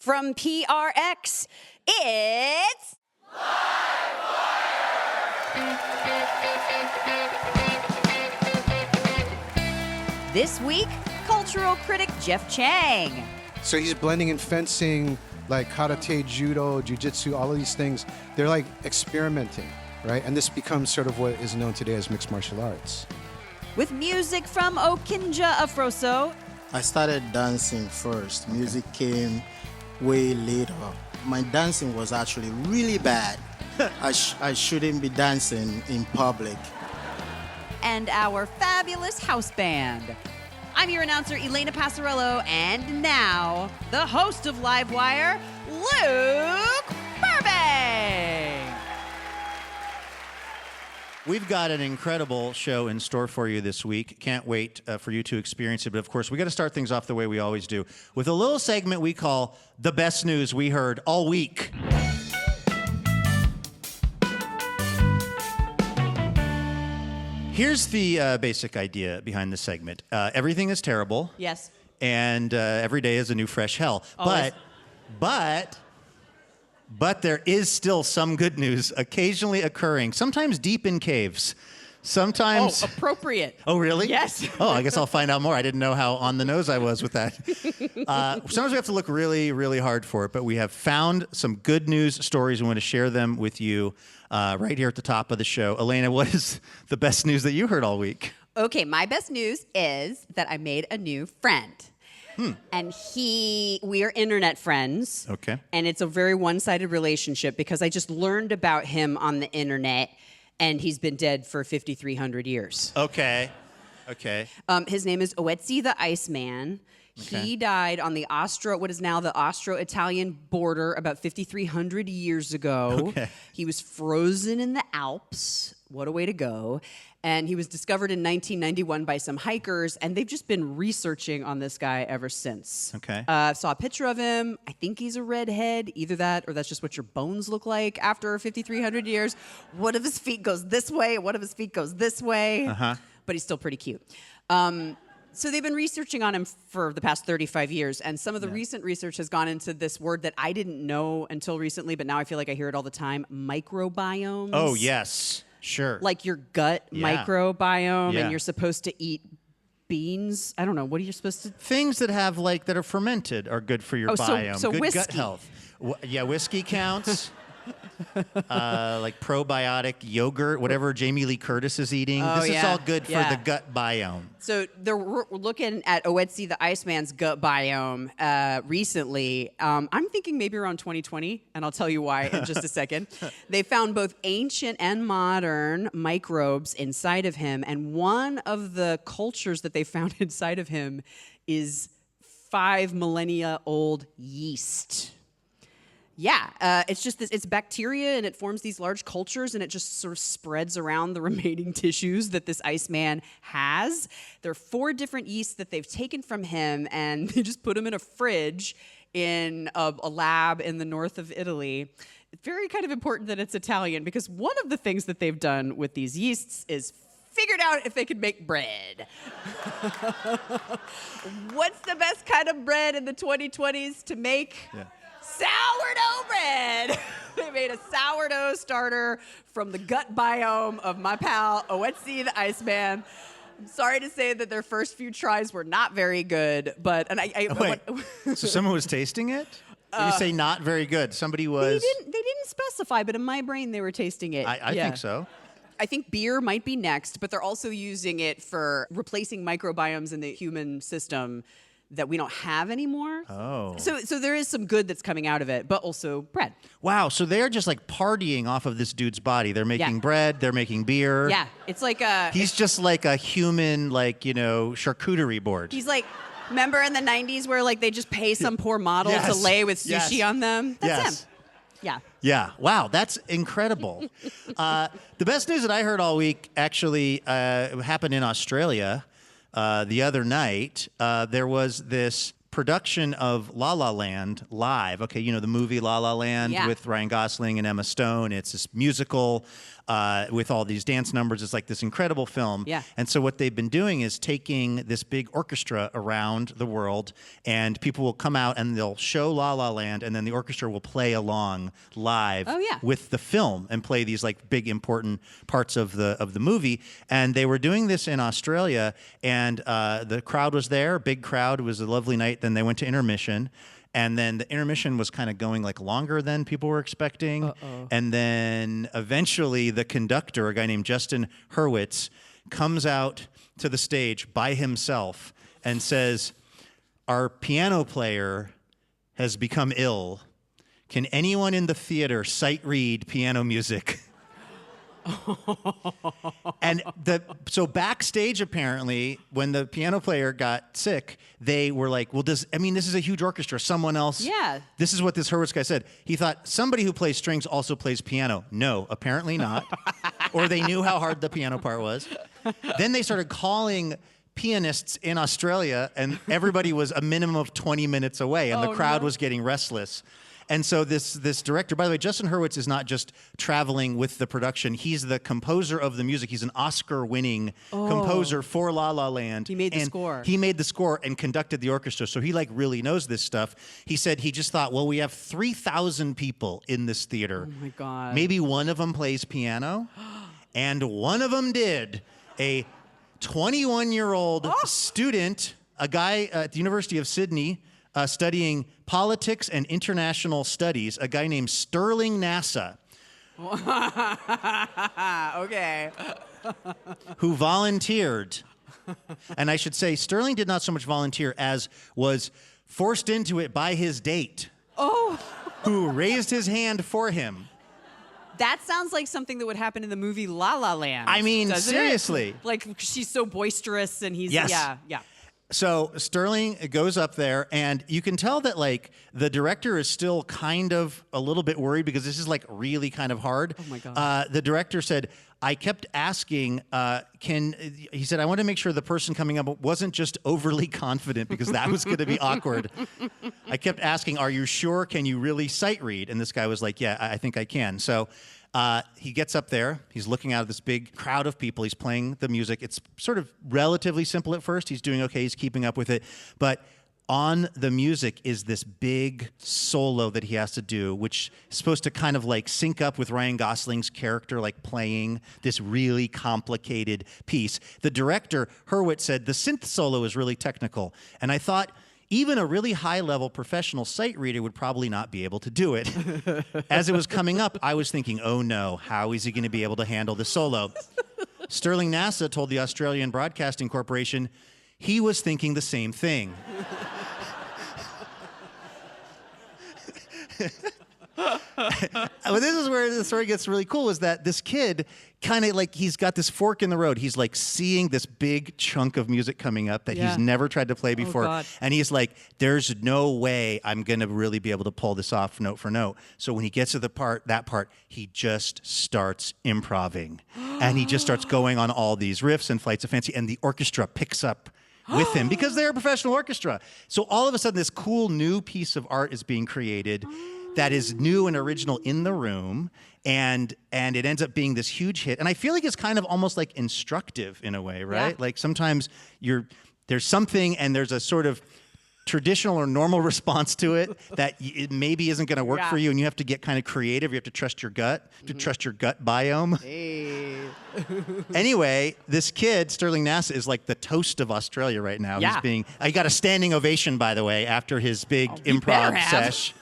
From PRX, it's... This week, cultural critic Jeff Chang. So he's blending in fencing, like karate, judo, jiu-jitsu, all of these things. They're like experimenting, right? And this becomes sort of what is known today as mixed martial arts. With music from Okaidja Afroso. I started dancing first. Music came way later. My dancing was actually really bad. I shouldn't be dancing in public. And our fabulous house band. I'm your announcer, Elena Passarello, and now, the host of Livewire, Luke Burbank. We've got an incredible show in store for you this week. Can't wait for you to experience it. But of course, we got to start things off the way we always do, with a little segment we call The Best News We Heard All Week. Here's the basic idea behind the segment. Everything is terrible. Yes. And every day is a new fresh hell. Always. But there is still some good news occasionally occurring, sometimes deep in caves. Sometimes... Oh, appropriate. Oh, really? Yes. Oh, I guess I'll find out more. I didn't know how on the nose I was with that. Sometimes we have to look really, really hard for it, but we have found some good news stories. We want to share them with you right here at the top of the show. Elena, what is the best news that you heard all week? Okay, my best news is that I made a new friend. And we are internet friends. Okay. And it's a very one-sided relationship because I just learned about him on the internet, and he's been dead for 5,300 years. Okay. His name is Okaidja the Iceman. Okay. He died on the what is now the Austro-Italian border about 5,300 years ago. Okay. He was frozen in the Alps. What a way to go. And he was discovered in 1991 by some hikers, and they've just been researching on this guy ever since. Okay. Saw a picture of him. I think he's a redhead. Either that or that's just what your bones look like after 5,300 years. One of his feet goes this way, one of his feet goes this way. Uh-huh. But he's still pretty cute. So they've been researching on him for the past 35 years, and some of the recent research has gone into this word that I didn't know until recently, but now I feel like I hear it all the time, microbiomes. Oh, yes. Sure. Like your gut microbiome, Yeah. and you're supposed to eat beans. I don't know. What are you supposed to... Things that have that are fermented are good for your biome. So good whiskey. Gut health. Whiskey counts. Like probiotic yogurt, whatever Jamie Lee Curtis is eating. This is all good for the gut biome. So we're looking at Okaidja the Iceman's gut biome recently. I'm thinking maybe around 2020, and I'll tell you why in just a second. They found both ancient and modern microbes inside of him, and one of the cultures that they found inside of him is 5 millennia old yeast. Yeah, it's just it's bacteria, and it forms these large cultures, and it just sort of spreads around the remaining tissues that this Iceman has. There are 4 different yeasts that they've taken from him, and they just put them in a fridge in a lab in the north of Italy. It's very kind of important that it's Italian, because one of the things that they've done with these yeasts is figured out if they could make bread. What's the best kind of bread in the 2020s to make? Yeah. Sourdough bread. They made a sourdough starter from the gut biome of my pal Okaidja the Iceman. I'm sorry to say that their first few tries were not very good, but So someone was tasting it? Did you say not very good? Somebody was. They didn't specify, but in my brain they were tasting it. I think so. I think beer might be next, but they're also using it for replacing microbiomes in the human system that we don't have anymore. Oh. So there is some good that's coming out of it, but also bread. Wow, so they're just partying off of this dude's body. They're making bread, they're making beer. Yeah, it's like a... He's just like a human, charcuterie board. He's like, remember in the 90s where they just pay some poor model to lay with sushi on them? That's him. Yeah. Yeah. Wow, that's incredible. The best news that I heard all week actually happened in Australia. The other night, there was this production of La La Land live. Okay, you know the movie La La Land Yeah. with Ryan Gosling and Emma Stone. It's this musical with all these dance numbers. It's like this incredible film. Yeah. And so what they've been doing is taking this big orchestra around the world, and people will come out and they'll show La La Land, and then the orchestra will play along live Oh, yeah. with the film and play these like big important parts of the movie. And they were doing this in Australia, and the crowd was there, big crowd. It was a lovely night. Then they went to intermission. And then the intermission was kind of going like longer than people were expecting. And then eventually the conductor, a guy named Justin Hurwitz, comes out to the stage by himself and says, "Our piano player has become ill. Can anyone in the theater sight read piano music?" And so backstage, apparently, when the piano player got sick, they were like, well, this is a huge orchestra. Someone else. Yeah. This is what this Hurwitz guy said. He thought somebody who plays strings also plays piano. No, apparently not. Or they knew how hard the piano part was. Then they started calling pianists in Australia, and everybody was a minimum of 20 minutes away, and the crowd was getting restless. And so this director, by the way, Justin Hurwitz is not just traveling with the production. He's the composer of the music. He's an Oscar-winning composer for La La Land. He made the score. He made the score and conducted the orchestra. So he like really knows this stuff. He said he just thought, well, we have 3,000 people in this theater. Oh my God. Maybe one of them plays piano. And one of them did. A 21-year-old student, a guy at the University of Sydney, studying politics and international studies, a guy named Sterling NASA, Okay. who volunteered. And I should say, Sterling did not so much volunteer as was forced into it by his date, who raised his hand for him. That sounds like something that would happen in the movie La La Land. I mean, doesn't it? seriously. Like, she's so boisterous, and he's, Yes. yeah. So Sterling goes up there, and you can tell that like the director is still kind of a little bit worried because this is like really kind of hard. Oh my God. The director said, I kept asking, he said, I want to make sure the person coming up wasn't just overly confident because that was going to be awkward. I kept asking, are you sure? Can you really sight read? And this guy was like, yeah, I think I can. So he gets up there. He's looking out at this big crowd of people. He's playing the music. It's sort of relatively simple at first. He's doing okay. He's keeping up with it. But on the music is this big solo that he has to do, which is supposed to kind of like sync up with Ryan Gosling's character, like playing this really complicated piece. The director, Hurwitz, said the synth solo is really technical. And I thought, even a really high-level professional sight reader would probably not be able to do it. As it was coming up, I was thinking, oh no, how is he going to be able to handle the solo? Sterling NASA told the Australian Broadcasting Corporation he was thinking the same thing. But this is where the story gets really cool, is that this kid kind of like, he's got this fork in the road. He's like seeing this big chunk of music coming up that he's never tried to play before. God. And he's like, there's no way I'm going to really be able to pull this off note for note. So when he gets to that part, he just starts improvising. And he just starts going on all these riffs and flights of fancy, and the orchestra picks up with him because they're a professional orchestra. So all of a sudden, this cool new piece of art is being created that is new and original in the room, and it ends up being this huge hit. And I feel like it's kind of almost like instructive in a way, right? Yeah. Like sometimes there's something and there's a sort of traditional or normal response to it that it maybe isn't going to work for you, and you have to get kind of creative. You have to trust your gut, to trust your gut biome. Hey. Anyway, this kid, Sterling NASA, is like the toast of Australia right now. Yeah. He got a standing ovation, by the way, after his big improv sesh.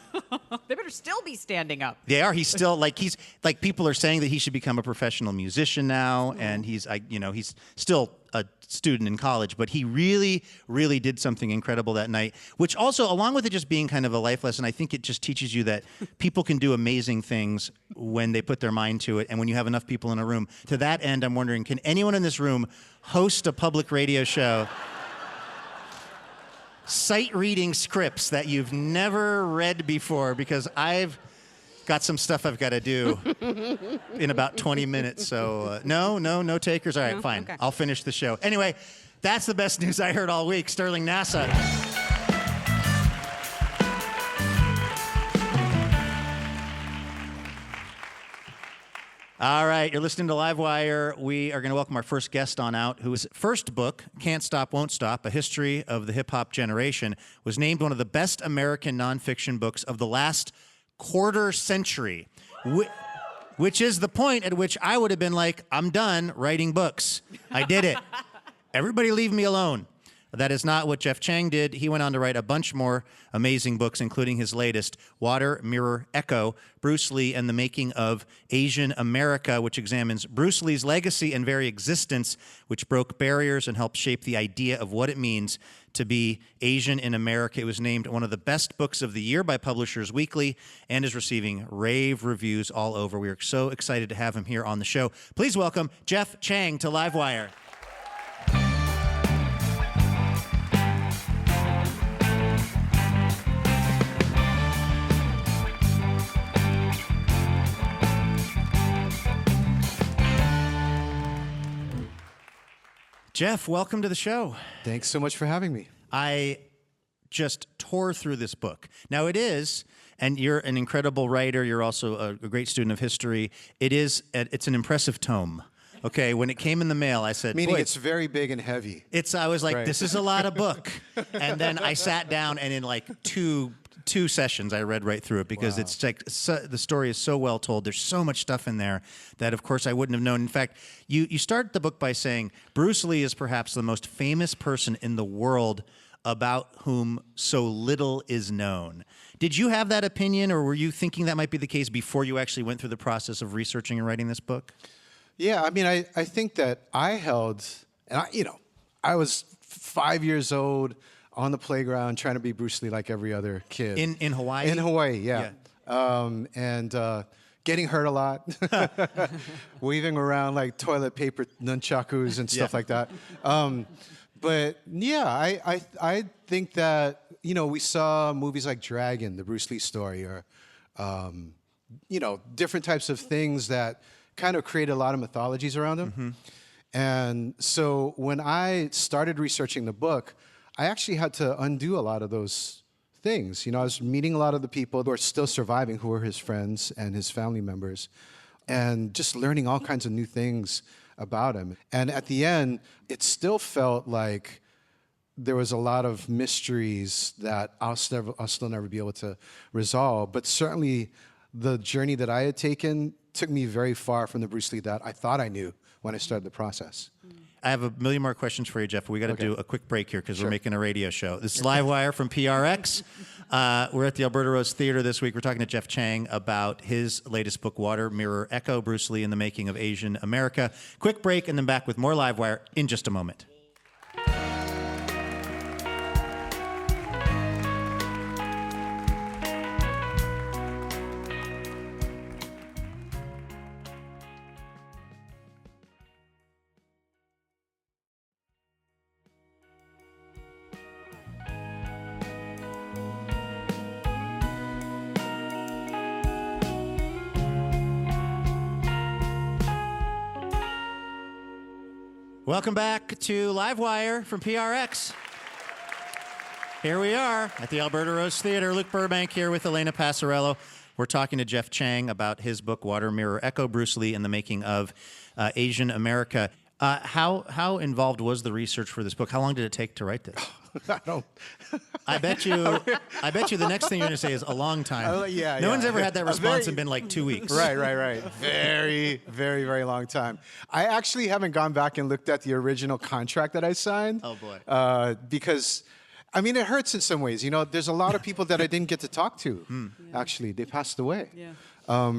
They better still be standing up. They are. He's still he's people are saying that he should become a professional musician now, and he's still a student in college, but he really, really did something incredible that night, which also, along with it just being kind of a life lesson, I think it just teaches you that people can do amazing things when they put their mind to it, and when you have enough people in a room. To that end, I'm wondering, can anyone in this room host a public radio show sight reading scripts that you've never read before? Because I've got some stuff I've got to do in about 20 minutes. So no takers. All right, fine. Okay. I'll finish the show. Anyway, that's the best news I heard all week. Sterling NASA. All right, you're listening to Livewire. We are going to welcome our first guest on out, whose first book, Can't Stop, Won't Stop, A History of the Hip-Hop Generation, was named one of the best American nonfiction books of the last quarter century, which is the point at which I would have been like, I'm done writing books. I did it. Everybody leave me alone. That is not what Jeff Chang did. He went on to write a bunch more amazing books, including his latest, Water, Mirror, Echo, Bruce Lee and the Making of Asian America, which examines Bruce Lee's legacy and very existence, which broke barriers and helped shape the idea of what it means to be Asian in America. It was named one of the best books of the year by Publishers Weekly and is receiving rave reviews all over. We are so excited to have him here on the show. Please welcome Jeff Chang to Livewire. Jeff, welcome to the show. Thanks so much for having me. I just tore through this book. Now it is, and you're an incredible writer. You're also a great student of history. It's an impressive tome. Okay, when it came in the mail, I said, Meaning boy, it's very big and heavy. I was like, Right. This is a lot of book. And then I sat down and in like two sessions, I read right through it because Wow. it's like the story is so well told. There's so much stuff in there that, of course, I wouldn't have known. In fact, you start the book by saying Bruce Lee is perhaps the most famous person in the world about whom so little is known. Did you have that opinion, or were you thinking that might be the case before you actually went through the process of researching and writing this book? Yeah, I mean, I think that I held, and I was 5 years old on the playground trying to be Bruce Lee like every other kid. In Hawaii? In Hawaii, yeah. And getting hurt a lot, waving around like toilet paper nunchakus and stuff like that. But yeah, I think that, we saw movies like Dragon, the Bruce Lee story, or, different types of things that kind of created a lot of mythologies around him. Mm-hmm. And so when I started researching the book, I actually had to undo a lot of those things. I was meeting a lot of the people who are still surviving, who were his friends and his family members, and just learning all kinds of new things about him. And at the end, it still felt like there was a lot of mysteries that I'll still never be able to resolve. But certainly the journey that I had taken took me very far from the Bruce Lee that I thought I knew when I started the process. I have a million more questions for you, Jeff, but we got to do a quick break here because Sure. we're making a radio show. This is Livewire from PRX. We're at the Alberta Rose Theater this week. We're talking to Jeff Chang about his latest book, Water, Mirror, Echo, Bruce Lee and the Making of Asian America. Quick break and then back with more Livewire in just a moment. Welcome back to Livewire from PRX. Here we are at the Alberta Rose Theater. Luke Burbank here with Elena Passarello. We're talking to Jeff Chang about his book, Water, Mirror, Echo, Bruce Lee and the Making of Asian America. How involved was the research for this book? How long did it take to write this? I bet you the next thing you're going to say is a long time. Yeah, no yeah. one's ever had that response and been like 2 weeks. Right. Very, very, very long time. I actually haven't gone back and looked at the original contract that I signed. Oh, boy. Because, I mean, it hurts in some ways. There's a lot of people that I didn't get to talk to. Actually, they passed away. Yeah.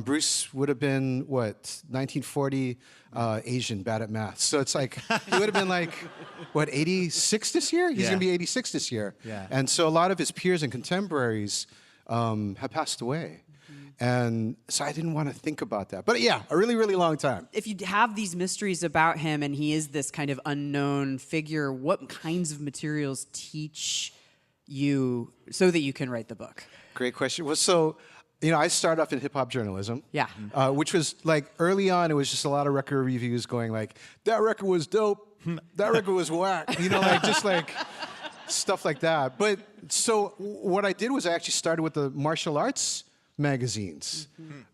Bruce would have been, 1940, Asian, bad at math. So it's like, he would have been like, 86 this year? He's going to be 86 this year. Yeah. And so a lot of his peers and contemporaries have passed away. And so I didn't want to think about that. But yeah, a really, really long time. If you have these mysteries about him and he is this kind of unknown figure, what kinds of materials teach you so that you can write the book? Great question. Well, so, I started off in hip-hop journalism. Yeah. Which was like early on, it was just a lot of record reviews going like, that record was dope, that record was whack. Just like stuff like that. But so what I did was I actually started with the martial arts magazines.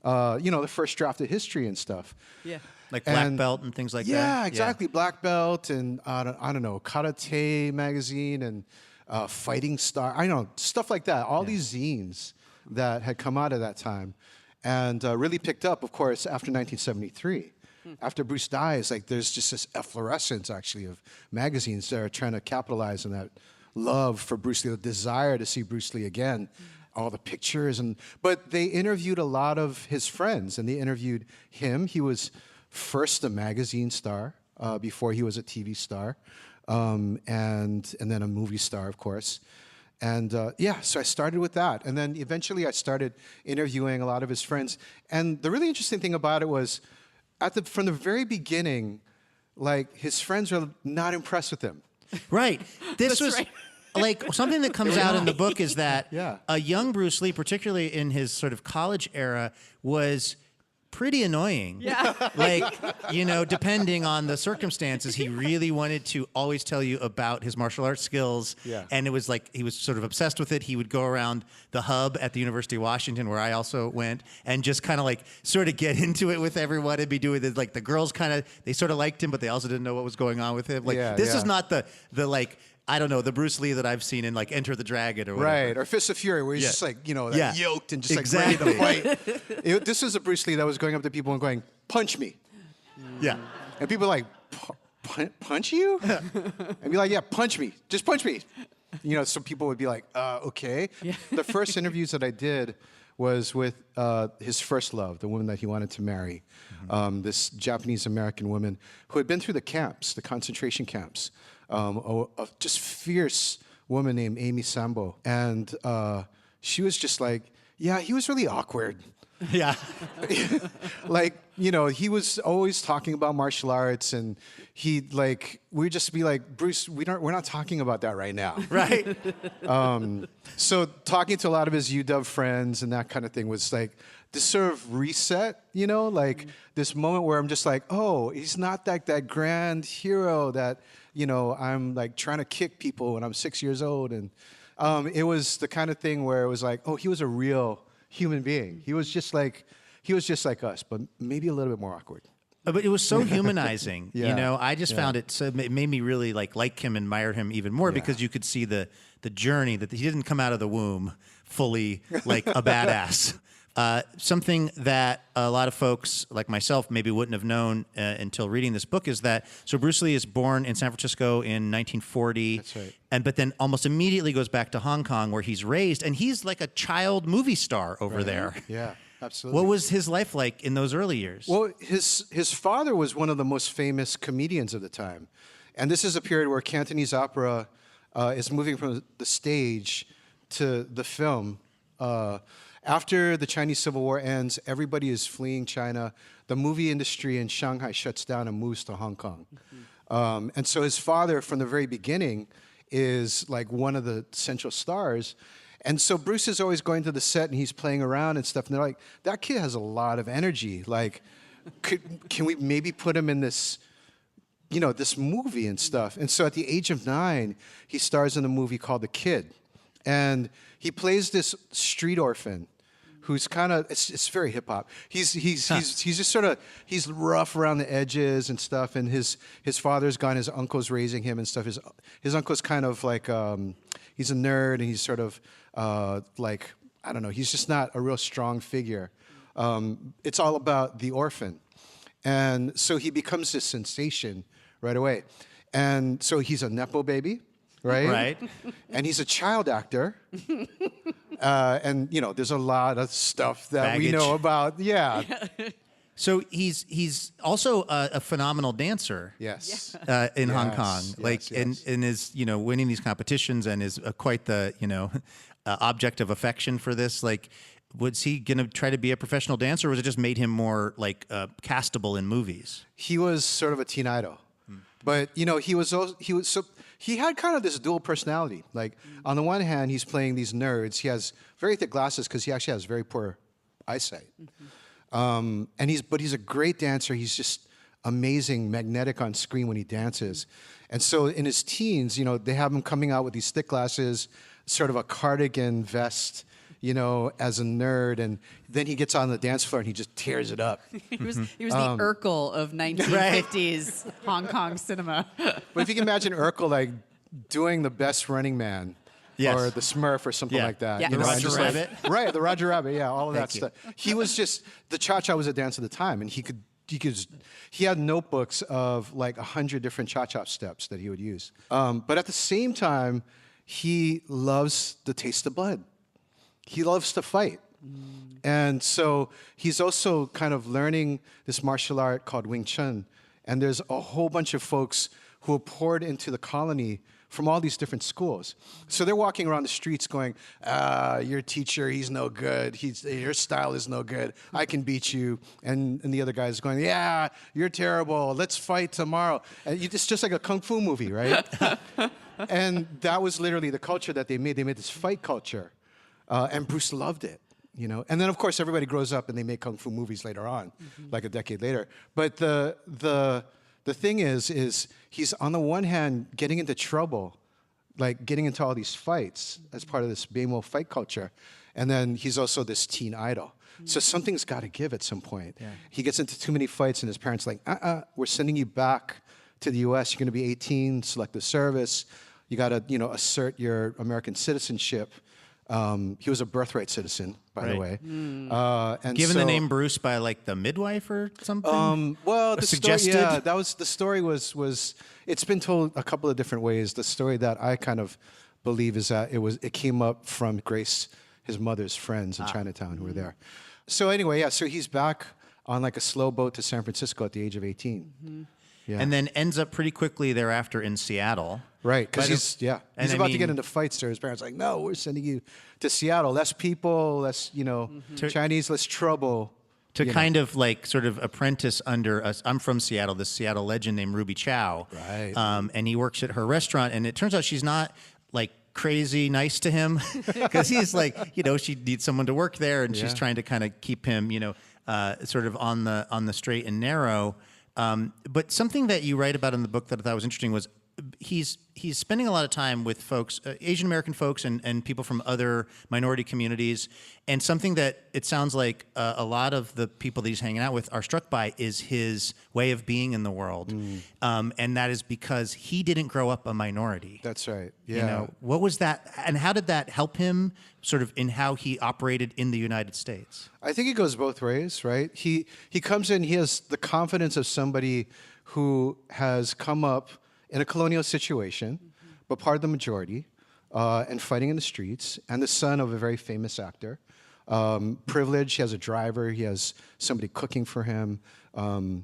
The first draft of history and stuff. Yeah. Like Black Belt and things like that. Yeah, exactly. Black Belt and I don't know, Karate magazine and Fighting Star. I know, stuff like that. All these zines that had come out at that time, and really picked up, of course, after 1973. After Bruce dies, like there's just this efflorescence actually of magazines that are trying to capitalize on that love for Bruce Lee, the desire to see Bruce Lee again. All the pictures but they interviewed a lot of his friends, and they interviewed him. He was first a magazine star before he was a TV star, and then a movie star, of course. And so I started with that, and then eventually I started interviewing a lot of his friends. And the really interesting thing about it was, from the very beginning, like his friends were not impressed with him. Right. This was. right. Like something that comes out in the book is that Yeah. a young Bruce Lee, particularly in his sort of college era, was pretty annoying. Yeah. Like, depending on the circumstances, he really wanted to always tell you about his martial arts skills. Yeah. And it was like he was sort of obsessed with it. He would go around the hub at the University of Washington, where I also went, and just kind of like sort of get into it with everyone and be doing it. Like the girls they sort of liked him, but they also didn't know what was going on with him. Like this is not the like, I don't know, the Bruce Lee that I've seen in like Enter the Dragon or whatever. Right, or Fist of Fury, where he's just like, yoked and just Exactly. like ready to fight. This is a Bruce Lee that was going up to people and going, punch me. Yeah. And people are like, punch you? And be like, yeah, punch me. Just punch me. So people would be like, okay. Yeah. The first interviews that I did was with his first love, the woman that he wanted to marry, this Japanese-American woman who had been through the camps, the concentration camps. A just fierce woman named Amy Sambo. And she was just like, yeah, he was really awkward. Yeah. He was always talking about martial arts, and we'd just be like, Bruce, we're not talking about that right now. Right. So talking to a lot of his UW friends and that kind of thing was like this sort of reset, this moment where I'm just like, oh, he's not that grand hero that, I'm like trying to kick people when I'm 6 years old. And it was the kind of thing where it was like, oh, he was a real human being. He was just like us, but maybe a little bit more awkward. But it was so humanizing, Yeah. I just found it made me really like him, admire him even more, because you could see the journey that he didn't come out of the womb fully like a badass. Something that a lot of folks like myself maybe wouldn't have known until reading this book is that Bruce Lee is born in San Francisco in 1940. That's right. But then almost immediately goes back to Hong Kong, where he's raised, and he's like a child movie star over there. Yeah, absolutely. What was his life like in those early years? Well, his father was one of the most famous comedians of the time. And this is a period where Cantonese opera is moving from the stage to the film. After the Chinese Civil War ends, everybody is fleeing China. The movie industry in Shanghai shuts down and moves to Hong Kong. And so his father, from the very beginning, is like one of the central stars. And so Bruce is always going to the set and he's playing around and stuff. And they're like, that kid has a lot of energy. Like, can we maybe put him in this, this movie and stuff? And so at the age of 9, he stars in a movie called The Kid. And he plays this street orphan who's kind of, it's very hip hop. He's just sort of, he's rough around the edges and stuff. And his father's gone, his uncle's raising him and stuff. His uncle's kind of like, he's a nerd, and he's sort of like, I don't know, he's just not a real strong figure. It's all about the orphan. And so he becomes this sensation right away. And so he's a Nepo baby. Right? And he's a child actor. And, there's a lot of stuff that we know about. Yeah. So he's also a phenomenal dancer. Yes. In Hong Kong. Yes. And is, winning these competitions, and is quite the, object of affection for this. Like, was he going to try to be a professional dancer, or was it just made him more like castable in movies? He was sort of a teen idol. But, he had kind of this dual personality. Like, on the one hand, he's playing these nerds. He has very thick glasses because he actually has very poor eyesight. But he's a great dancer. He's just amazing, magnetic on screen when he dances. And so in his teens, they have him coming out with these thick glasses, sort of a cardigan vest, as a nerd, and then he gets on the dance floor and he just tears it up. He was the Urkel of 1950s Hong Kong cinema. But if you can imagine Urkel like doing the Best Running Man, Yes. or the Smurf or something like that. Yeah. The Roger Rabbit. Right, the Roger Rabbit, yeah, all of that Thank you. stuff. He was just, the cha-cha was a dance of the time, and he had notebooks of like 100 different cha-cha steps that he would use. But at the same time, he loves the taste of blood. He loves to fight. And so he's also kind of learning this martial art called Wing Chun. And there's a whole bunch of folks who are poured into the colony from all these different schools. So they're walking around the streets going, your teacher, he's no good. Your style is no good. I can beat you. And the other guy's going, yeah, you're terrible. Let's fight tomorrow. And it's just like a kung fu movie, right? And that was literally the culture that they made. They made this fight culture. And Bruce loved it. And then of course everybody grows up and they make kung fu movies later on, like a decade later. But the thing is he's on the one hand getting into trouble, like getting into all these fights as part of this Bamo fight culture, and then he's also this teen idol. So something's got to give at some point. Yeah. He gets into too many fights, and his parents are like, we're sending you back to the U.S. You're going to be 18, selective service. You got to assert your American citizenship. He was a birthright citizen, by the way. And Given the name Bruce by like the midwife or something? Well, the suggested? story, yeah, the story was it's been told a couple of different ways. The story that I kind of believe is that it came up from Grace, his mother's friends in Chinatown who were there. So anyway, so he's back on like a slow boat to San Francisco at the age of 18. Yeah. And then ends up pretty quickly thereafter in Seattle. Right, because he's about to get into fights there. His parents are like, no, we're sending you to Seattle. Less people, less, Chinese, less trouble. To kind of like sort of apprentice under us. I'm from Seattle, this Seattle legend named Ruby Chow. Right. And he works at her restaurant, and it turns out she's not like crazy nice to him because he's like, she needs someone to work there, and she's trying to kind of keep him, sort of on the straight and narrow. But something that you write about in the book that I thought was interesting was he's spending a lot of time with folks, Asian American folks and people from other minority communities. And something that it sounds like a lot of the people that he's hanging out with are struck by is his way of being in the world. And that is because he didn't grow up a minority. That's right. Yeah. What was that? And how did that help him sort of in how he operated in the United States? I think it goes both ways, right? He comes in, he has the confidence of somebody who has come up in a colonial situation, but part of the majority, and fighting in the streets, and the son of a very famous actor. Privilege, he has a driver, he has somebody cooking for him. And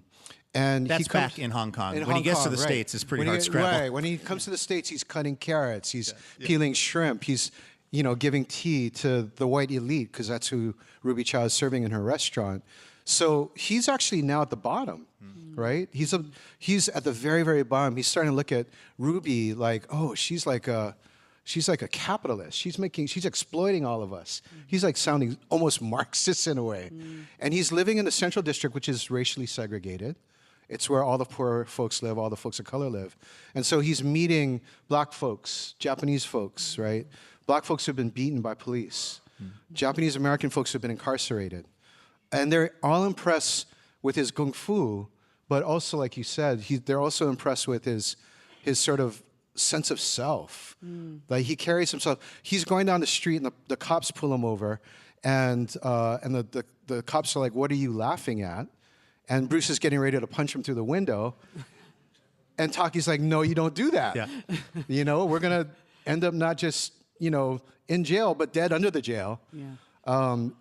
that's back in Hong Kong. When he gets to the States, it's pretty hard scrabble. Right, when he comes to the States, he's cutting carrots, he's peeling shrimp, he's giving tea to the white elite, because that's who Ruby Chow is serving in her restaurant. So he's actually now at the bottom, right? He's at the very, very bottom. He's starting to look at Ruby like, oh, she's like a capitalist. She's exploiting all of us. He's like sounding almost Marxist in a way. And he's living in the Central District, which is racially segregated. It's where all the poor folks live, all the folks of color live. And so he's meeting black folks, Japanese folks, right? Black folks who've been beaten by police. Japanese American folks who've been incarcerated. And they're all impressed with his kung fu, but also, like you said, they're also impressed with his sort of sense of self. Like he carries himself. He's going down the street, and the cops pull him over, and the cops are like, "What are you laughing at?" And Bruce is getting ready to punch him through the window, and Taki's like, "No, you don't do that. Yeah. We're gonna end up not just in jail, but dead under the jail." Yeah.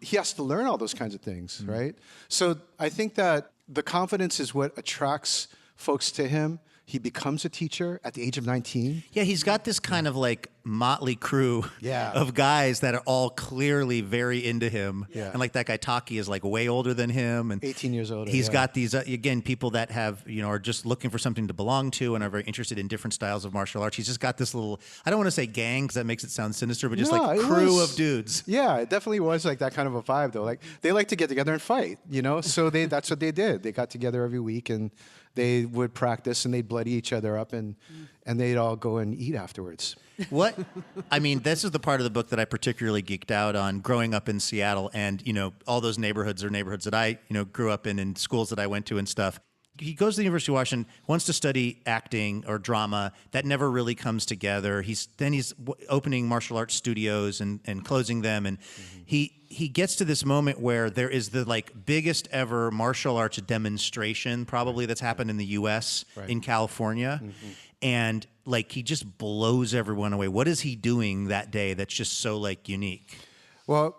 He has to learn all those kinds of things, right? So I think that the confidence is what attracts folks to him. He becomes a teacher at the age of 19. Yeah, he's got this kind of like motley crew of guys that are all clearly very into him. Yeah. And like that guy Taki is like way older than him. And 18 years older. He's got these, again, people that have, are just looking for something to belong to and are very interested in different styles of martial arts. He's just got this little, I don't want to say gang because that makes it sound sinister, but just like crew of dudes. Yeah, it definitely was like that kind of a vibe though. Like they like to get together and fight, so that's what they did. They got together every week and they would practice and they'd bloody each other up. And and they'd all go and eat afterwards. What? I mean, this is the part of the book that I particularly geeked out on growing up in Seattle, and, all those neighborhoods are neighborhoods that I, grew up in and schools that I went to and stuff. He goes to the University of Washington, wants to study acting or drama. That never really comes together. He's opening martial arts studios and closing them, and he gets to this moment where there is the biggest ever martial arts demonstration probably that's happened in the U.S. in California, and he just blows everyone away. What is he doing that day that's just so unique? Well,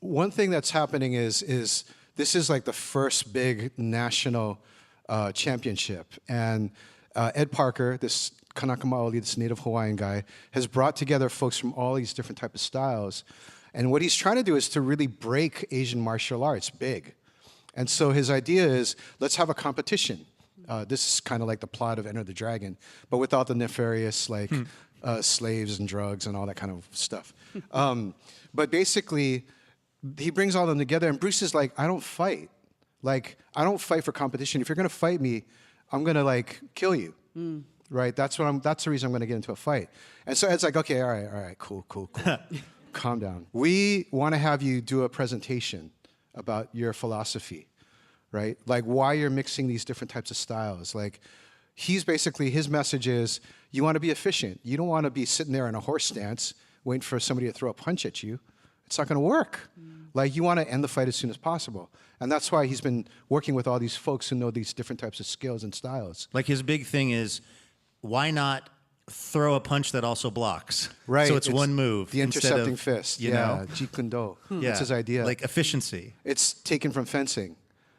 one thing that's happening is this is the first big national championship, and Ed Parker, this Kanaka Maoli, this native Hawaiian guy, has brought together folks from all these different type of styles, and what he's trying to do is to really break Asian martial arts big. And so his idea is, let's have a competition. This is kind of like the plot of Enter the Dragon, but without the nefarious slaves and drugs and all that kind of stuff. But basically, he brings all of them together, and Bruce is like, I don't fight. I don't fight for competition. If you're going to fight me, I'm going to kill you. Right? That's the reason I'm going to get into a fight. And so Ed's like, okay, all right, cool. Calm down. We want to have you do a presentation about your philosophy, right? Why you're mixing these different types of styles. His message is, you want to be efficient. You don't want to be sitting there in a horse stance waiting for somebody to throw a punch at you. It's not going to work. You want to end the fight as soon as possible. And that's why he's been working with all these folks who know these different types of skills and styles. His big thing is, why throw a punch that also blocks? Right. So it's one move. The intercepting fist. Jeet Kune Do. That's his idea. Efficiency. It's taken from fencing.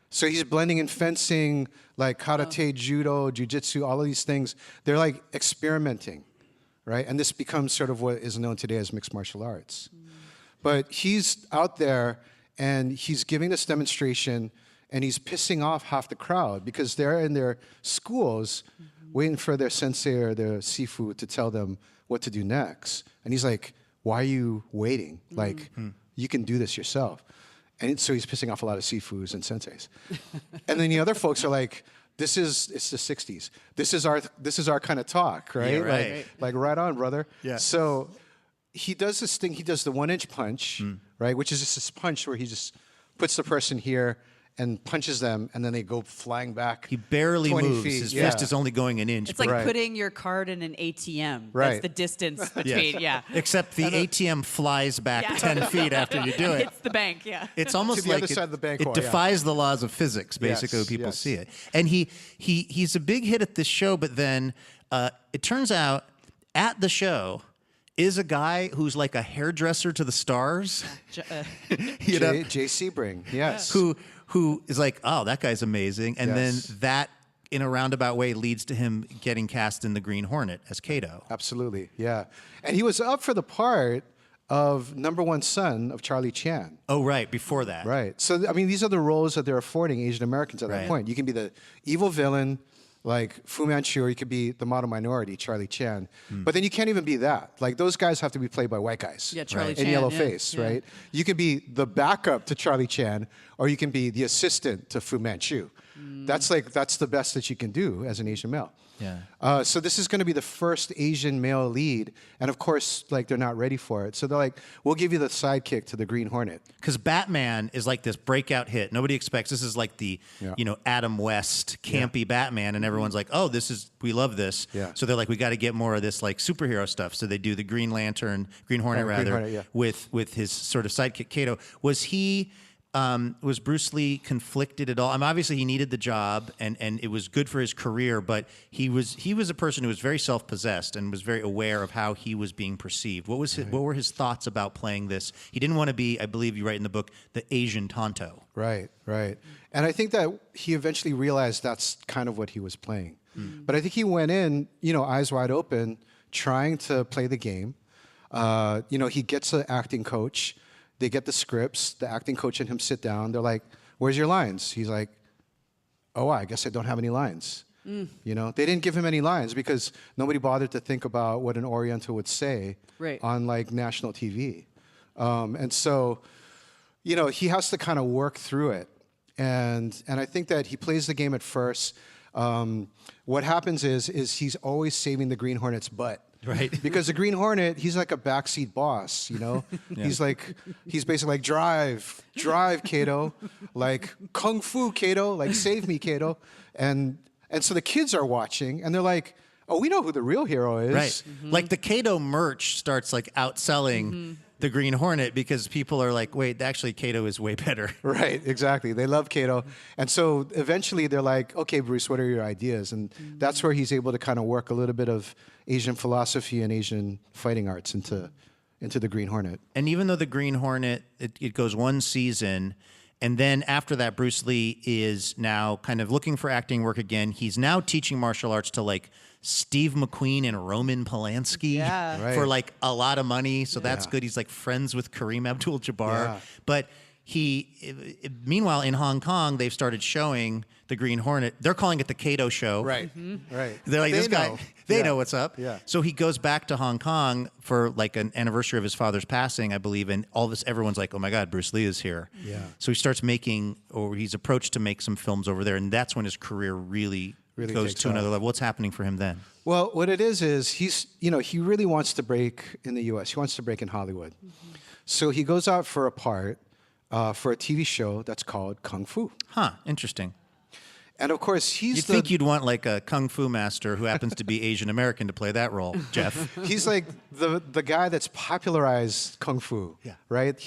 So he's blending in fencing, karate, judo, jiu-jitsu, all of these things. They're experimenting, right? And this becomes sort of what is known today as mixed martial arts. But he's out there, and he's giving this demonstration, and he's pissing off half the crowd because they're in their schools waiting for their sensei or their sifu to tell them what to do next. And he's like, why are you waiting? You can do this yourself. And so he's pissing off a lot of sifus and senseis. And then the other folks are like, it's the 60s. This is our kind of talk, right? Yeah, right. Right on, brother. Yeah. So he does this thing. He does the 1-inch punch, right? Which is just this punch where he just puts the person here and punches them, and then they go flying back. He barely 20 moves. feet. His fist is only going an inch. It's like putting your card in an ATM. Right. That's the distance between, Except the ATM flies back 10 feet after you do it. It's the bank, It's almost To the other side of the bank it hall, defies the laws of physics, basically, when people see it. And he's a big hit at this show, but then it turns out at the show is a guy who's like a hairdresser to the stars. Jay Sebring, yes. Who is like, oh, that guy's amazing. And Yes. then that, in a roundabout way, leads to him getting cast in The Green Hornet as Kato. Absolutely, yeah. And he was up for the part of number one son of Charlie Chan. Oh, right, before that. Right. So, I mean, these are the roles that they're affording Asian Americans at that point. You can be the evil villain, like Fu Manchu, or you could be the model minority, Charlie Chan. But then you can't even be that. Those guys have to be played by white guys. Yeah, Charlie Chan. In yellow face, right? You can be the backup to Charlie Chan, or you can be the assistant to Fu Manchu. That's the best that you can do as an Asian male. Yeah. So this is going to be the first Asian male lead, and of course, they're not ready for it. So they're like, "We'll give you the sidekick to the Green Hornet." Because Batman is like this breakout hit. Nobody expects this is like the Adam West campy Batman, and everyone's like, "Oh, we love this." Yeah. So they're like, "We got to get more of this superhero stuff." So they do the Green Hornet with his sort of sidekick Kato. Was Bruce Lee conflicted at all? I mean, obviously he needed the job, and it was good for his career, but he was a person who was very self-possessed and was very aware of how he was being perceived. What were his thoughts about playing this? He didn't want to be, I believe you write in the book, the Asian Tonto. Right. And I think that he eventually realized that's kind of what he was playing. But I think he went in, eyes wide open, trying to play the game. He gets an acting coach. They get the scripts. The acting coach and him sit down. They're like, "Where's your lines?" He's like, "Oh, I guess I don't have any lines." They didn't give him any lines because nobody bothered to think about what an Oriental would say on national TV. And so, he has to kind of work through it. And I think that he plays the game at first. What happens is he's always saving the Green Hornet's butt. Right. Because the Green Hornet, he's like a backseat boss, you know? He's basically like, drive, Kato. Like, kung fu, Kato. Like, save me, Kato. And so the kids are watching, and they're like, oh, we know who the real hero is. Right. Like the Kato merch starts like outselling the Green Hornet because people are like, wait, actually Kato is way better. Right, exactly. They love Kato. And so eventually they're like, okay, Bruce, what are your ideas? And that's where he's able to kind of work a little bit of Asian philosophy and Asian fighting arts into the Green Hornet. And even though the Green Hornet, it goes one season, and then after that, Bruce Lee is now kind of looking for acting work again. He's now teaching martial arts to like Steve McQueen and Roman Polanski for like a lot of money. So that's good. He's like friends with Kareem Abdul-Jabbar. Yeah. But meanwhile, in Hong Kong, they've started showing the Green Hornet. They're calling it the Kato Show. Right, right. They're like, this guy, they know what's up. Yeah. So he goes back to Hong Kong for like an anniversary of his father's passing, I believe, and all this, everyone's like, oh my God, Bruce Lee is here. Yeah. So he starts he's approached to make some films over there, and that's when his career really goes takes to another off. level. What's happening for him then? Well, what it is he really wants to break in the U.S. He wants to break in Hollywood. So he goes out for a part for a TV show that's called Kung Fu. Huh, interesting. And of course, You'd think you'd want like a kung fu master who happens to be Asian American to play that role, Jeff. he's like the guy that's popularized Kung Fu, right?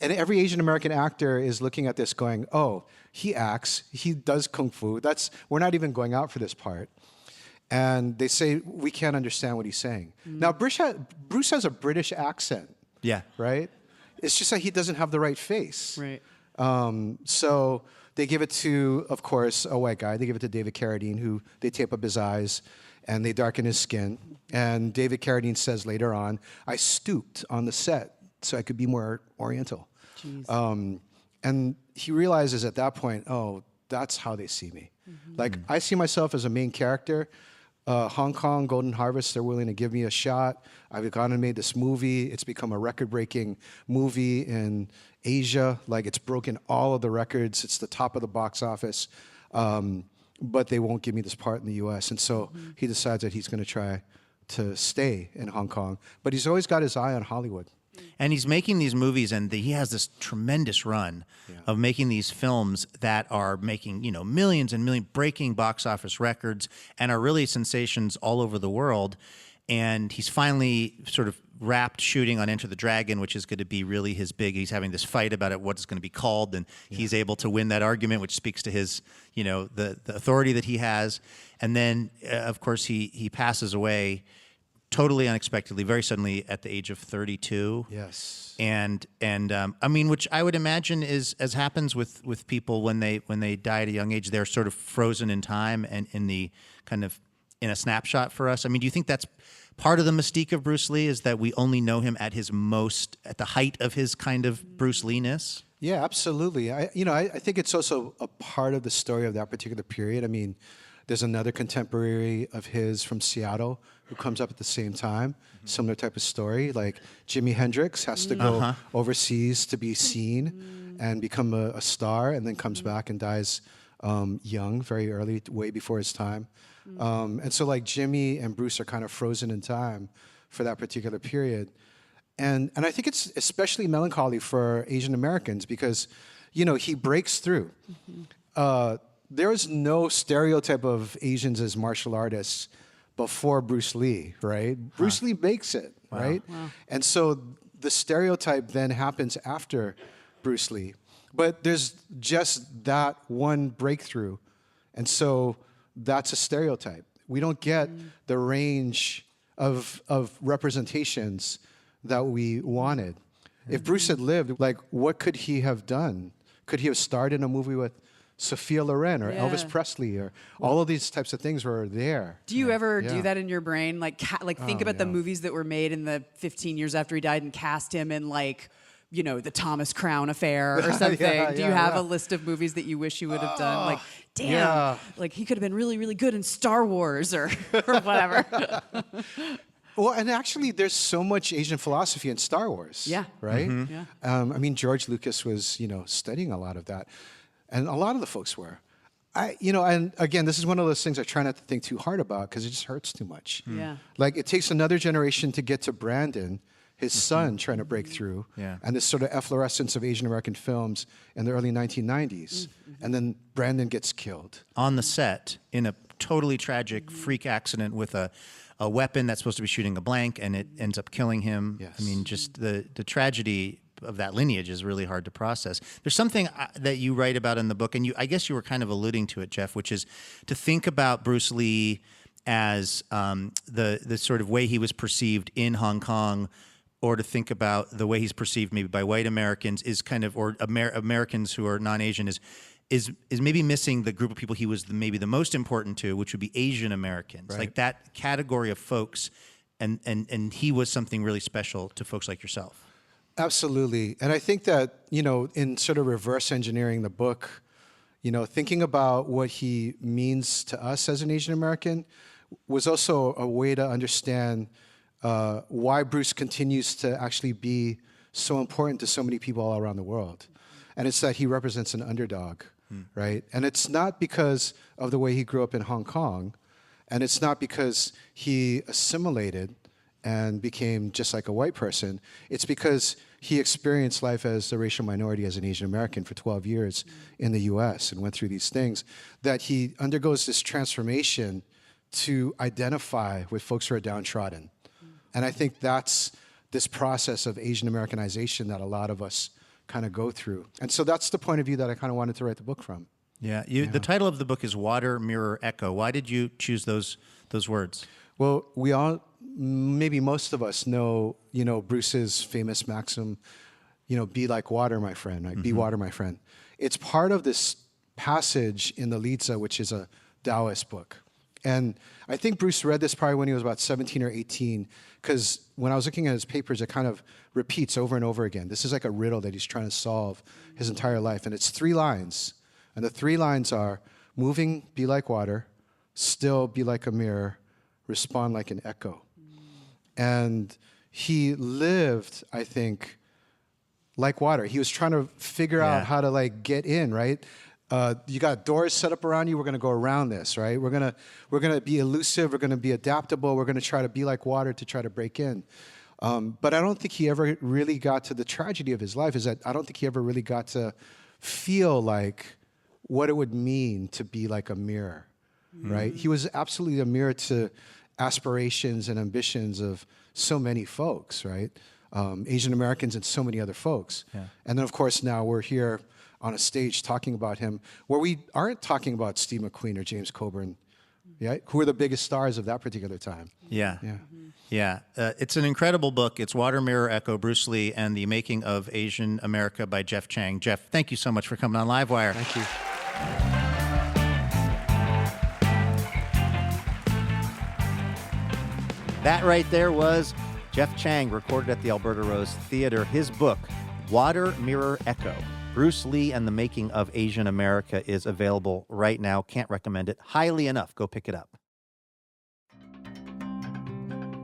And every Asian American actor is looking at this going, oh, he acts, he does Kung Fu. We're not even going out for this part. And they say, we can't understand what he's saying. Now, Bruce has a British accent. Yeah. Right? It's just that he doesn't have the right face. Right. So they give it to, of course, a white guy. They give it to David Carradine, who they tape up his eyes and they darken his skin. And David Carradine says later on, I stooped on the set so I could be more Oriental. And he realizes at that point, oh, that's how they see me. Like, I see myself as a main character. Hong Kong, Golden Harvest, they're willing to give me a shot. I've gone and made this movie. It's become a record-breaking movie in Asia. Like, it's broken all of the records. It's the top of the box office. But they won't give me this part in the U.S. And so he decides that he's going to try to stay in Hong Kong. But he's always got his eye on Hollywood. And he's making these movies, and he has this tremendous run of making these films that are making, millions and millions, breaking box office records, and are really sensations all over the world. And he's finally sort of wrapped shooting on Enter the Dragon, which is going to be really his big. He's having this fight about what it's going to be called, and he's able to win that argument, which speaks to his, the authority that he has. And then, of course, he passes away totally unexpectedly, very suddenly, at the age of 32. Yes. And I mean, which I would imagine is, as happens with people when they die at a young age, they're sort of frozen in time and in a snapshot for us. I mean, do you think that's part of the mystique of Bruce Lee, is that we only know him at the height of his kind of Bruce Lee-ness? Yeah, absolutely. I think it's also a part of the story of that particular period. I mean, there's another contemporary of his from Seattle who comes up at the same time, similar type of story. Like Jimi Hendrix has to go overseas to be seen and become a star, and then comes back and dies young, very early, way before his time. And so like Jimmy and Bruce are kind of frozen in time for that particular period. And I think it's especially melancholy for Asian Americans because, he breaks through. There is no stereotype of Asians as martial artists before Bruce Lee, right? Bruce Lee makes it, right? Wow. And so the stereotype then happens after Bruce Lee. But there's just that one breakthrough. And so that's a stereotype. We don't get the range of representations that we wanted. If Bruce had lived, like, what could he have done? Could he have starred in a movie with Sophia Loren or Elvis Presley, or all of these types of things were there? Do you ever do that in your brain? Like think about the movies that were made in the 15 years after he died and cast him in the Thomas Crown Affair or something. Do you have a list of movies that you wish you would have done? Like, damn, like he could have been really, really good in Star Wars or whatever. Well, and actually, there's so much Asian philosophy in Star Wars. Yeah. Right? Mm-hmm. I mean, George Lucas was, studying a lot of that. And a lot of the folks were. And again, this is one of those things I try not to think too hard about because it just hurts too much. Yeah. Like it takes another generation to get to Brandon, his son trying to break through, and this sort of efflorescence of Asian American films in the early 1990s, and then Brandon gets killed on the set in a totally tragic freak accident with a weapon that's supposed to be shooting a blank, and it ends up killing him. Yes. I mean, just the tragedy of that lineage is really hard to process. There's something that you write about in the book, and I guess you were kind of alluding to it, Jeff, which is to think about Bruce Lee as the sort of way he was perceived in Hong Kong, or to think about the way he's perceived maybe by white Americans is kind of, or Americans who are non-Asian is maybe missing the group of people he was maybe the most important to, which would be Asian Americans, right. like that category of folks, and he was something really special to folks like yourself. Absolutely. And I think that, in sort of reverse engineering the book, thinking about what he means to us as an Asian American was also a way to understand why Bruce continues to actually be so important to so many people all around the world. And it's that he represents an underdog, right? And it's not because of the way he grew up in Hong Kong, and it's not because he assimilated and became just like a white person. It's because he experienced life as a racial minority, as an Asian American for 12 years in the US and went through these things, that he undergoes this transformation to identify with folks who are downtrodden. And I think that's this process of Asian Americanization that a lot of us kind of go through. And so that's the point of view that I kind of wanted to write the book from. Yeah. The title of the book is Water, Mirror, Echo. Why did you choose those words? Well, maybe most of us know, Bruce's famous maxim, be like water, my friend, right? Be water, my friend. It's part of this passage in the Lizi, which is a Taoist book. And I think Bruce read this probably when he was about 17 or 18, because when I was looking at his papers, it kind of repeats over and over again. This is like a riddle that he's trying to solve his entire life. And it's 3 lines. And the 3 lines are, moving, be like water, still, be like a mirror, respond like an echo. And he lived, I think, like water. He was trying to figure out how to get in, right? You got doors set up around you. We're going to go around this, right? We're gonna be elusive. We're going to be adaptable. We're going to try to be like water to try to break in. But I don't think he ever really got to the tragedy of his life. Is that I don't think he ever really got to feel like what it would mean to be like a mirror, right? He was absolutely a mirror to aspirations and ambitions of so many folks, right? Asian Americans and so many other folks. Yeah. And then, of course, now we're here on a stage talking about him where we aren't talking about Steve McQueen or James Coburn, who were the biggest stars of that particular time. Yeah. It's an incredible book. It's Water, Mirror, Echo, Bruce Lee, and the Making of Asian America by Jeff Chang. Jeff, thank you so much for coming on Livewire. Thank you. That right there was Jeff Chang, recorded at the Alberta Rose Theatre. His book, Water, Mirror, Echo, Bruce Lee and the Making of Asian America, is available right now. Can't recommend it highly enough. Go pick it up.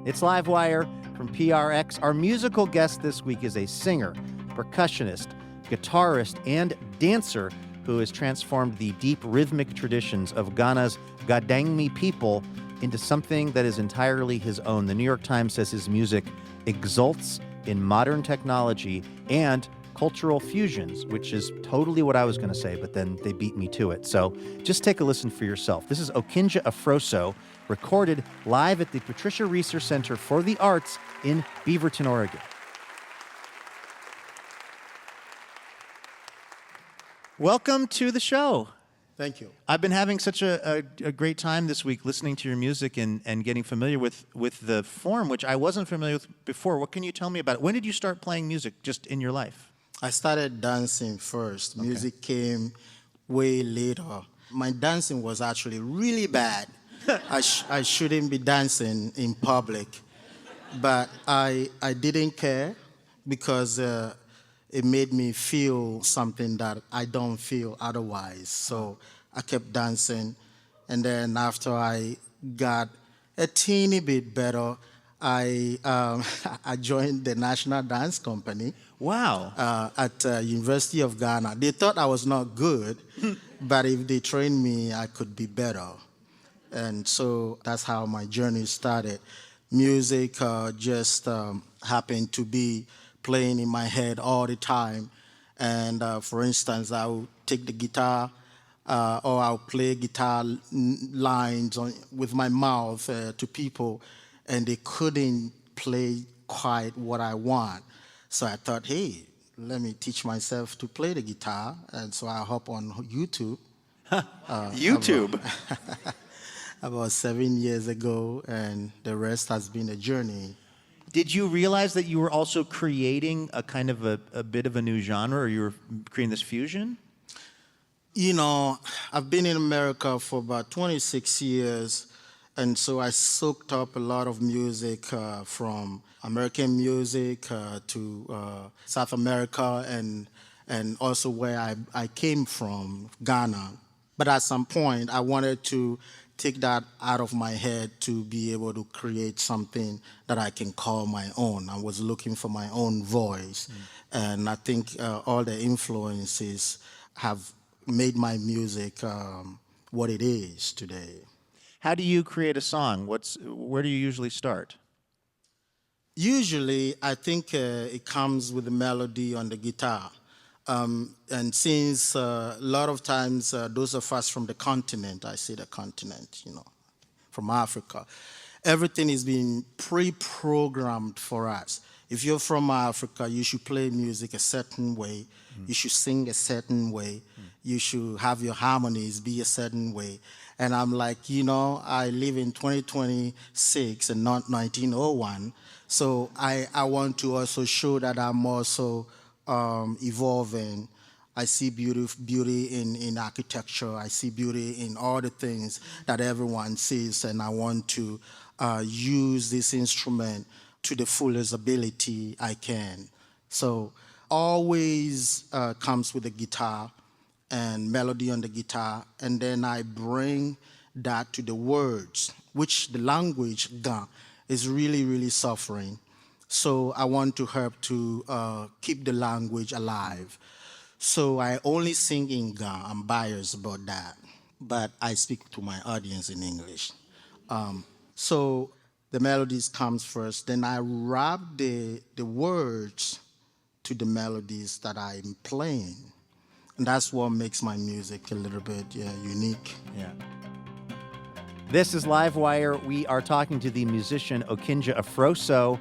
It's Livewire from PRX. Our musical guest this week is a singer, percussionist, guitarist, and dancer who has transformed the deep rhythmic traditions of Ghana's Gadangme people into something that is entirely his own. The New York Times says his music exults in modern technology and cultural fusions, which is totally what I was going to say, but then they beat me to it. So just take a listen for yourself. This is Okaidja Afroso, recorded live at the Patricia Reeser Center for the Arts in Beaverton, Oregon. Welcome to the show. Thank you. I've been having such a great time this week listening to your music and getting familiar with the form, which I wasn't familiar with before. What can you tell me about it? When did you start playing music just in your life? I started dancing first. Okay. Music came way later. My dancing was actually really bad. I shouldn't be dancing in public. But I didn't care because it made me feel something that I don't feel otherwise. So I kept dancing. And then after I got a teeny bit better, I joined the National Dance Company. Wow. At University of Ghana. They thought I was not good, but if they train me, I could be better. And so that's how my journey started. Music just happened to be playing in my head all the time. And for instance, I would take the guitar or I'll play guitar lines with my mouth to people, and they couldn't play quite what I want. So I thought, hey, let me teach myself to play the guitar. And so I hop on YouTube. YouTube? About 7 years ago, and the rest has been a journey. Did you realize that you were also creating a kind of a bit of a new genre, or you were creating this fusion? You know, I've been in America for about 26 years, and so I soaked up a lot of music from American music to South America and also where I came from, Ghana. But at some point, I wanted to take that out of my head to be able to create something that I can call my own. I was looking for my own voice. And I think all the influences have made my music what it is today. How do you create a song? Where do you usually start? Usually, I think it comes with the melody on the guitar. And since a lot of times those of us from the continent, I say the continent, you know, from Africa, everything is being pre-programmed for us. If you're from Africa, you should play music a certain way. You should sing a certain way. You should have your harmonies be a certain way. And I'm like, you know, I live in 2026 and not 1901. So I want to also show that I'm also evolving. I see beauty in architecture. I see beauty in all the things that everyone sees, and I want to use this instrument to the fullest ability I can. So always comes with a guitar and melody on the guitar, and then I bring that to the words, which the language, Ga, is really, really suffering. So I want to help to keep the language alive. So I only sing in Ga. I'm biased about that, but I speak to my audience in English. So the melodies comes first, then I wrap the words to the melodies that I'm playing. And that's what makes my music a little bit unique. Yeah. This is Livewire. We are talking to the musician Okaidja Afroso.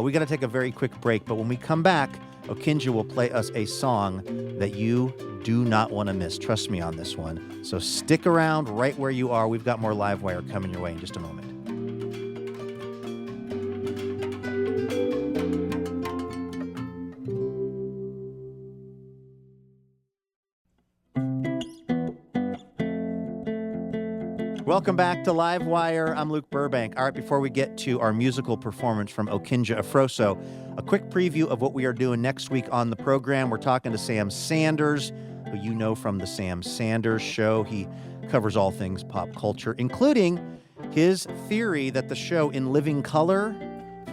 We got to take a very quick break, but when we come back, Okaidja will play us a song that you do not want to miss. Trust me on this one. So stick around right where you are. We've got more Livewire coming your way in just a moment. Welcome back to Livewire. I'm Luke Burbank. All right, before we get to our musical performance from Okaidja Afroso, a quick preview of what we are doing next week on the program. We're talking to Sam Sanders, who you know from the Sam Sanders Show. He covers all things pop culture, including his theory that the show In Living Color,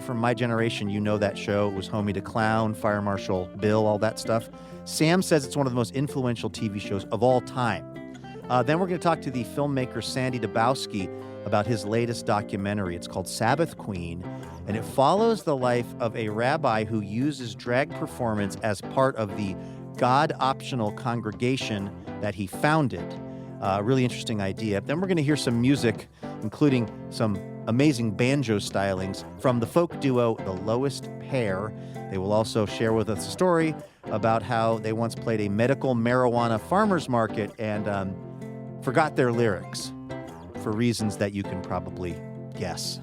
from my generation, you know that show. It was Homie to Clown, Fire Marshal Bill, all that stuff. Sam says it's one of the most influential TV shows of all time. Then we're going to talk to the filmmaker Sandy Dabowski about his latest documentary. It's called Sabbath Queen, and it follows the life of a rabbi who uses drag performance as part of the God-optional congregation that he founded. Really interesting idea. Then we're going to hear some music, including some amazing banjo stylings from the folk duo The Lowest Pair. They will also share with us a story about how they once played a medical marijuana farmer's market and forgot their lyrics for reasons that you can probably guess.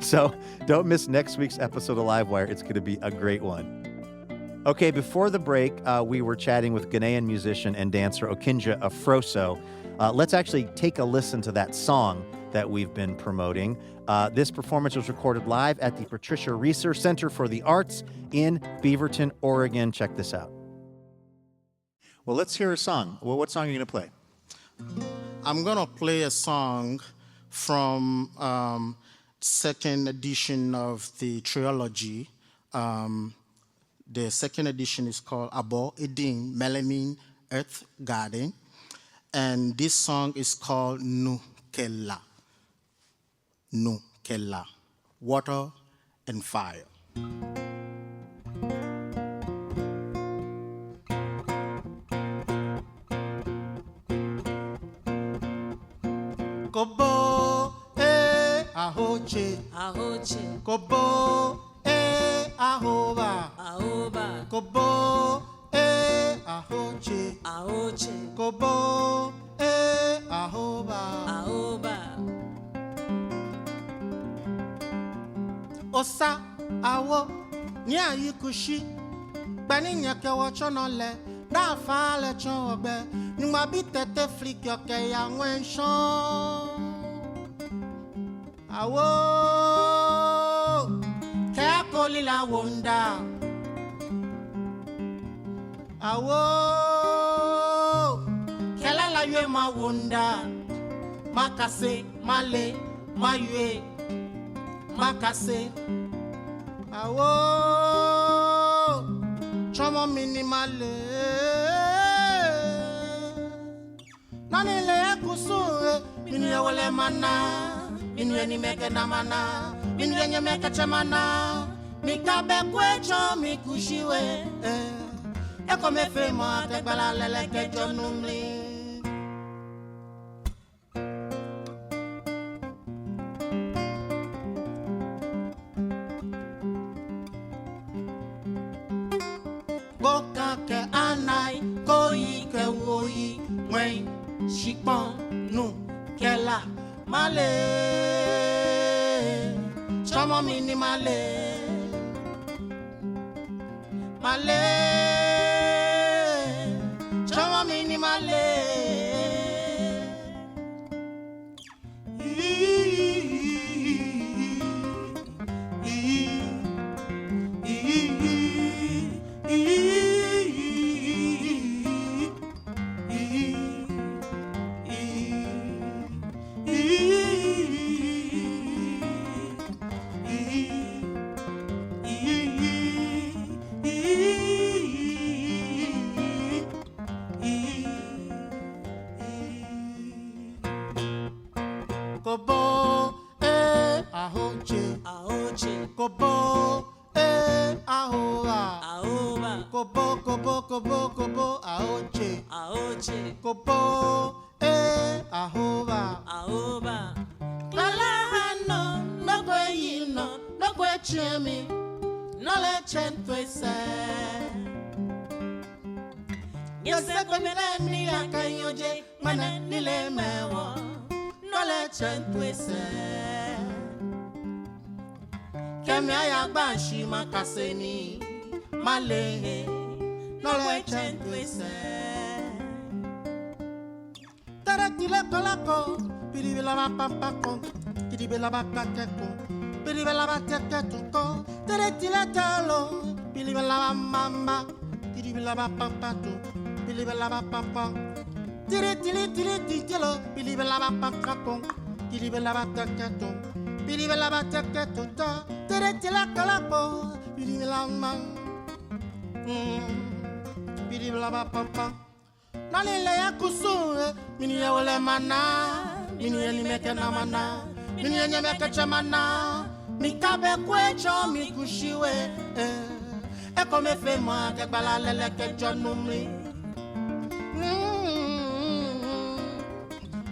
So don't miss next week's episode of Livewire. It's going to be a great one. Okay, before the break, we were chatting with Ghanaian musician and dancer Okaidja Afroso. Let's actually take a listen to that song that we've been promoting. This performance was recorded live at the Patricia Research Center for the Arts in Beaverton, Oregon. Check this out. Well, let's hear a song. Well, what song are you going to play? I'm going to play a song from second edition of the trilogy. The second edition is called Abo Edin Melanin Earth Garden. And this song is called Nukela. Nukela. Water and fire. Kobo ahoche, ahoche, kobo ahoba, ahoba, kobo ahoche, ahoche, kobo ahoba, ahoba, osa awo ni ayikushi gbani nyake wochonole da fa le chon ogbe ni ma bi tete flick yoke ya wen shon awo ke akoli la wonda awo kela la yue ma wonda makase male mayue makase awo chomo minimale nani le kusu minu ya wale mana minu ya ni meke na mana minu ya nye meke chamana mikabe kwecho mikushiwe eko mefe mo ategbala lele kejo numli boka ke anai koi ke woi mwen shikpon nu kela male chamo mini male male chamo mini male Kobo ahoche, ahoche, kobo ahoa, ahoba, kobo kobo kobo kobo ahoche, ahoche, kobo ahoa, ahoba, lala hano no go yino no go chemi no le chentwese yose komela ni akanyoje mana nile mewo no le chentwese kemi ayagba shi makaseni male no le chentwese taratile kolako piribela pampako piribela bakakeko piribela bateketuko taratile talo piribela mama piribela pampato piribela pampa tiritili tilo piribela pampako piribela bateketo piribela bateketo taratile kolako piribela mama piribela pampa nani le yakusu mini ya wale mana mini ya ni meke na mana mini ya nye meke chamana mikabe kwecho mikushiwe eko mefe ma kegbala lele kejo numri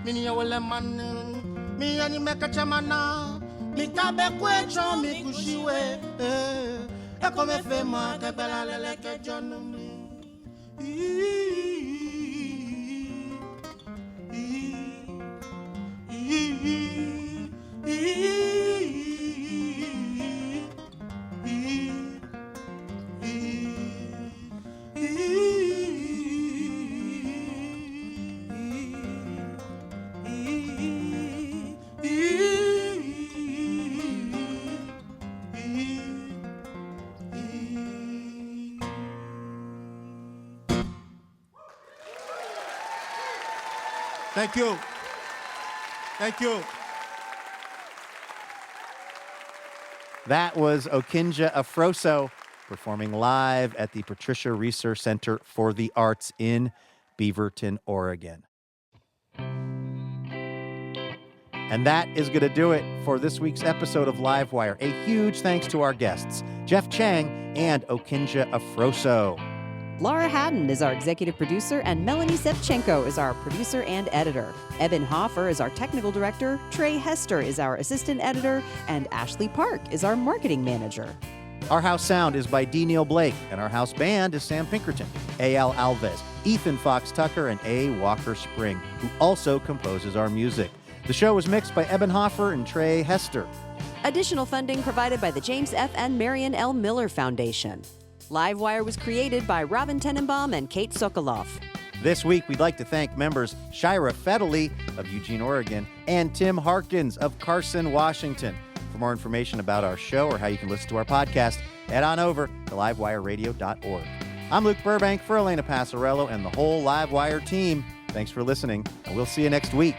mini ya wale mana mini ya ni meke chamana mikabe kwecho mikushiwe eko mefe ma kegbala lele kejo numri Thank you. Thank you. That was Okaidja Afroso performing live at the Patricia Research Center for the Arts in Beaverton, Oregon. And that is going to do it for this week's episode of Livewire. A huge thanks to our guests, Jeff Chang and Okaidja Afroso. Laura Haddon is our executive producer, and Melanie Sevchenko is our producer and editor. Evan Hoffer is our technical director, Trey Hester is our assistant editor, and Ashley Park is our marketing manager. Our house sound is by D. Neil Blake, and our house band is Sam Pinkerton, A.L. Alves, Ethan Fox Tucker, and A. Walker Spring, who also composes our music. The show was mixed by Eben Hoffer and Trey Hester. Additional funding provided by the James F. and Marion L. Miller Foundation. Livewire was created by Robin Tenenbaum and Kate Sokoloff. This week, we'd like to thank members Shira Fedeli of Eugene, Oregon, and Tim Harkins of Carson, Washington. For more information about our show or how you can listen to our podcast, head on over to livewireradio.org. I'm Luke Burbank for Elena Passarello and the whole Livewire team. Thanks for listening, and we'll see you next week.